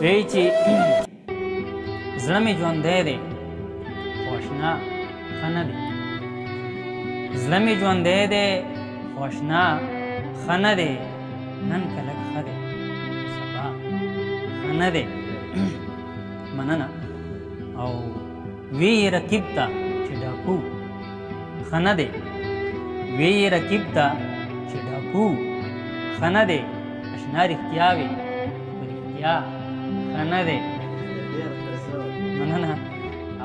وی چې زړه مې ژوندی دی خو اشنا ښه نه دی. زړه مې ژوندی دی خو اشنا ښه نه دی. نن که لږ ښه دی سبا ښه نه دی. مننه. او وی رقیب ته چې ډاکو ښه نه دی. وی رقیب ته چې ډاکو ښه نه دی. اشنا رښتیا وي خو رښتیا ښه نه دی. مننه.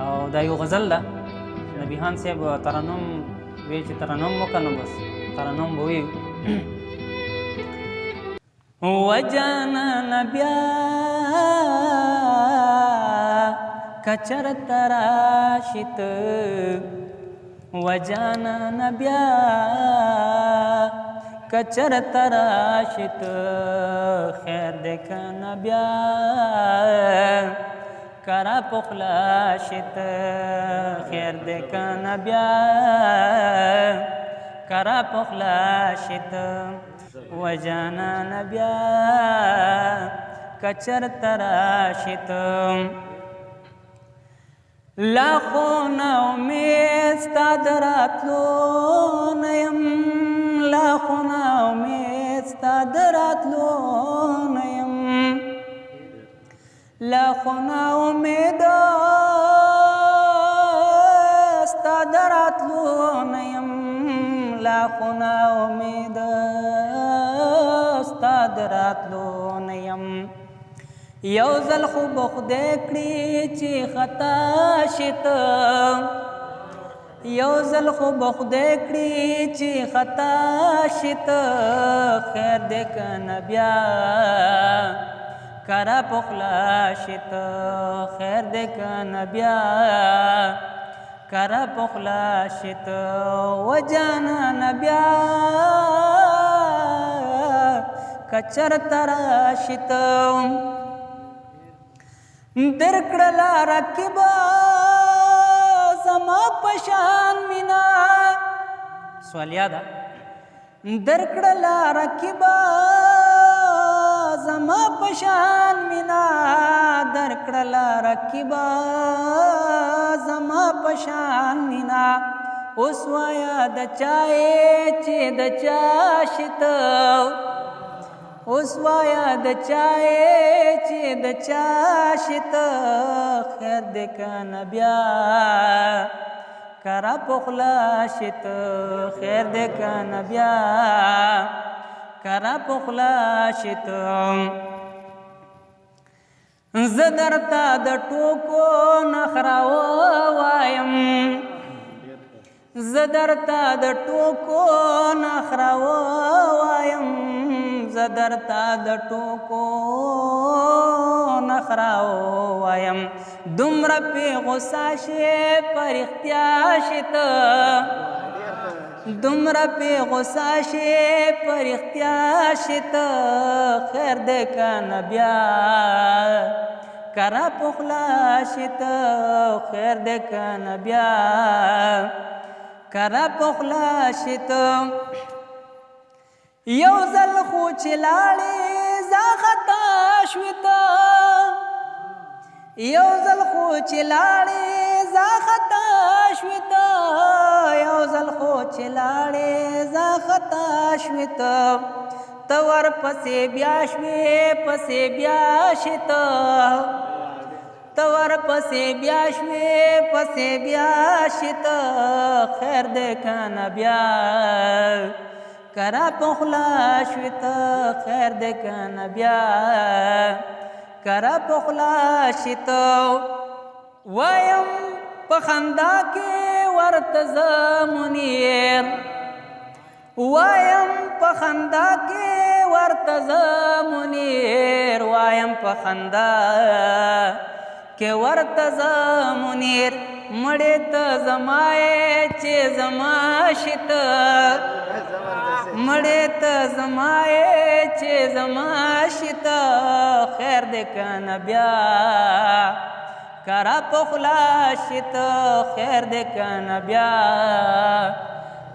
او دا یو غزل ده نبیحان صاحب ترنم وی چې ترنم وکړه نو بس ترنم به وي. وجانان بیا کچرت راشت وجانان بیا کچرت راشت خیر دکن بیا کرا پخلاشت خیر دکن بیا کرا پخلاشت وجانان بیا کچرت راشت لاخونا امید ستا دراتلو نیم لاخونا امید ستا دراتلو نیم لاخونا امید ستا دراتلو نیم لاخونا امید ستا دراتلو نیم یو ځل خو به خدای کړي چې خطا شت یو ځل خو به خدای کړي چې خطا شت خیر دې کنه بیا کرا پخلا شت خیر دې کنه بیا کرا پخلا شت وجانان بیا کچر تراشت درکړلا رکبا زما پشان مینا سوالیا ده درکړلا رکبا زما پشان مینا درکړلا رکبا زما پشان مینا اوس وایا د چای چې د چاشت اوس وایا د چای چې د چاشت خیر دې کنه بیا کرا پخلا شت خیر دې کنه بیا کرا پخلا شت زه درته د ټوکو نخرا وایم زه درته د ټوکو نخرا وایم زه درته د ټوکو نخرا وایم دومره پې غوسه شې په رښتیا شې ته دومره پې غوسه شې په رښتیا شې ته خیر دې کنه بیا کرا پخلا شې ته خیر دې کنه بیا کرا پخلا شې ته یو ځل خو چې لاړې زه خطا شوې ته یو ځل خو چې لاړې زه خطا شوې ته یو ځل خو چې لاړې زه خطا شوې ته ته ورپسې بیا شوې پسې بیا شې ته ته ورپسې بیا شوې پسې بیا شې ته خیر دې کنه بیا کرا پخلا شوت خیر دې کنه بیا کرا پخلا شت وایم په خندا کې ورته زه منیر وایم په خندا کې ورته زه منیر وایم په خندا کې ورته زه منیر مړې ته زمای چې زما شت مړې ته زمای چې زما شت خیر دې کنه بیا کرا پخلا شت خیر دې کنه بیا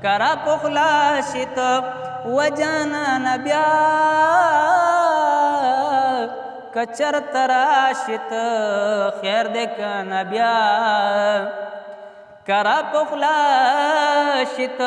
کرا پخلا شت وجانا بیا کچر تراشت خیر دې کنه بیا کرا پخلا شت